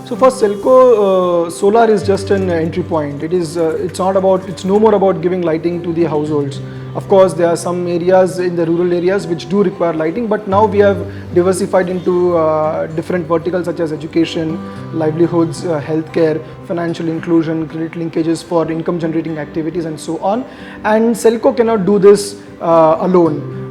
So for Selco, solar is just an entry point. It's not about, it's no more about giving lighting to the households. Of course, there are some areas in the rural areas which do require lighting, but now we have diversified into different verticals such as education, livelihoods, healthcare, financial inclusion, credit linkages for income generating activities and so on. And Selco cannot do this alone.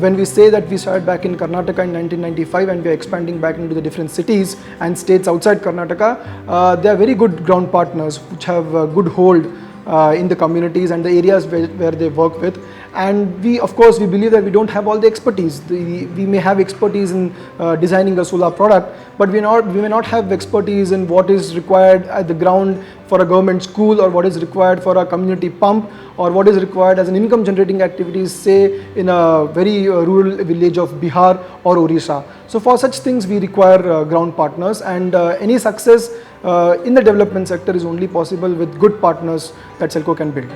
When we say that we started back in Karnataka in 1995 and we are expanding back into the different cities and states outside Karnataka, they are very good ground partners which have a good hold in the communities and the areas where they work with. And we, of course, we believe that we don't have all the expertise. We may have expertise in designing a solar product, but we may not have expertise in what is required at the ground for a government school, or what is required for a community pump, or what is required as an income generating activities, say in a very rural village of Bihar or Orissa. So for such things we require ground partners, and any success in the development sector is only possible with good partners that Selco can build.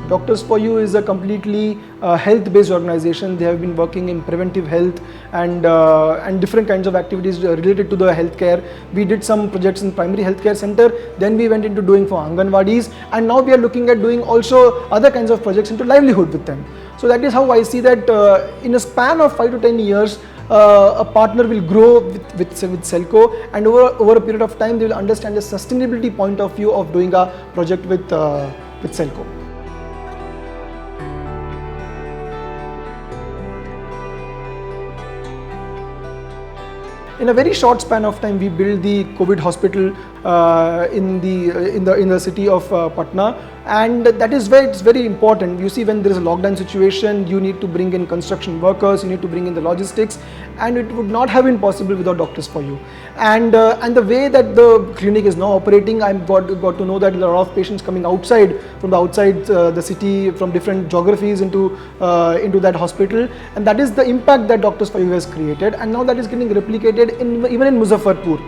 Doctors for You is a completely health-based organization. They have been working in preventive health and different kinds of activities related to the healthcare. We did some projects in primary healthcare center, then we went into doing for Anganwadis, and now we are looking at doing also other kinds of projects into livelihood with them. So that is how I see that in a span of 5 to 10 years, a partner will grow with Selco, and over a period of time they will understand the sustainability point of view of doing a project with Selco. In a very short span of time, we built the COVID hospital in the city of Patna, and that is where it's very important. You see, when there is a lockdown situation, you need to bring in construction workers, you need to bring in the logistics, and it would not have been possible without Doctors for You. And the way that the clinic is now operating, I've got to know that there are a lot of patients coming outside the city, from different geographies into that hospital, and that is the impact that Doctors for You has created, and now that is getting replicated even in Muzaffarpur.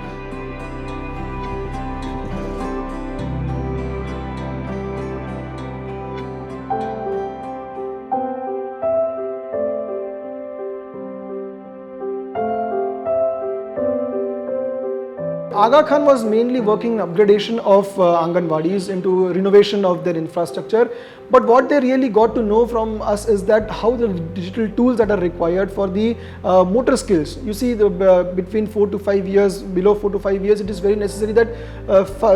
Aga Khan was mainly working in upgradation of Anganwadis, into renovation of their infrastructure. But what they really got to know from us is that how the digital tools that are required for the motor skills. You see, between 4 to 5 years, below 4 to 5 years, it is very necessary that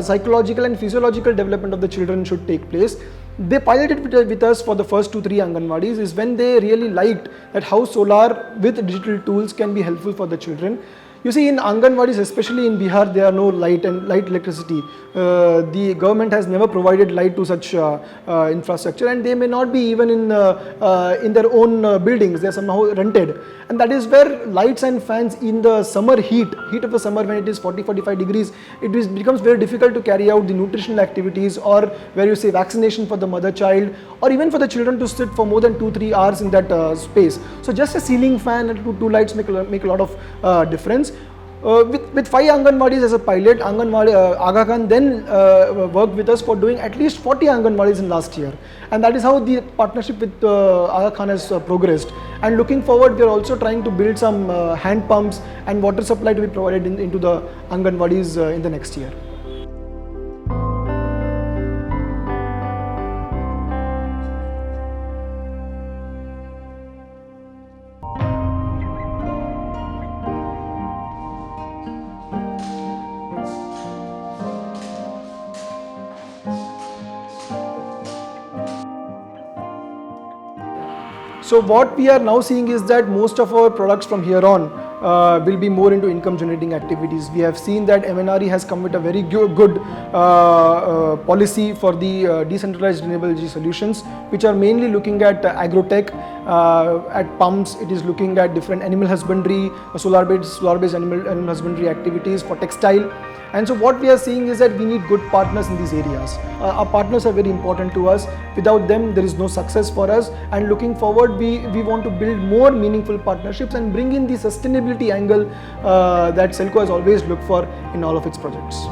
psychological and physiological development of the children should take place. They piloted with us for the first 2-3 Anganwadis, is when they really liked that how solar with digital tools can be helpful for the children. You see, in Anganwadis, especially in Bihar, there are no light electricity. The government has never provided light to such infrastructure, and they may not be even in their own buildings. They are somehow rented, and that is where lights and fans in the summer heat of the summer, when it is 40-45 degrees, it becomes very difficult to carry out the nutritional activities, or where you say vaccination for the mother child, or even for the children to sit for more than 2-3 hours in that space. So just a ceiling fan and two lights make a lot of difference. With 5 Anganwadis as a pilot, Aga Khan then worked with us for doing at least 40 Anganwadis in last year, and that is how the partnership with Aga Khan has progressed. And looking forward, we are also trying to build some hand pumps and water supply to be provided into the Anganwadis in the next year. So what we are now seeing is that most of our products from here on will be more into income generating activities. We have seen that MNRE has come with a very good policy for the decentralized renewable energy solutions, which are mainly looking at agrotech, at pumps. It is looking at different animal husbandry, solar-based animal husbandry activities, for textile. And so what we are seeing is that we need good partners in these areas. Our partners are very important to us. Without them, there is no success for us. And looking forward, we want to build more meaningful partnerships and bring in the sustainability angle that Selco has always looked for in all of its projects.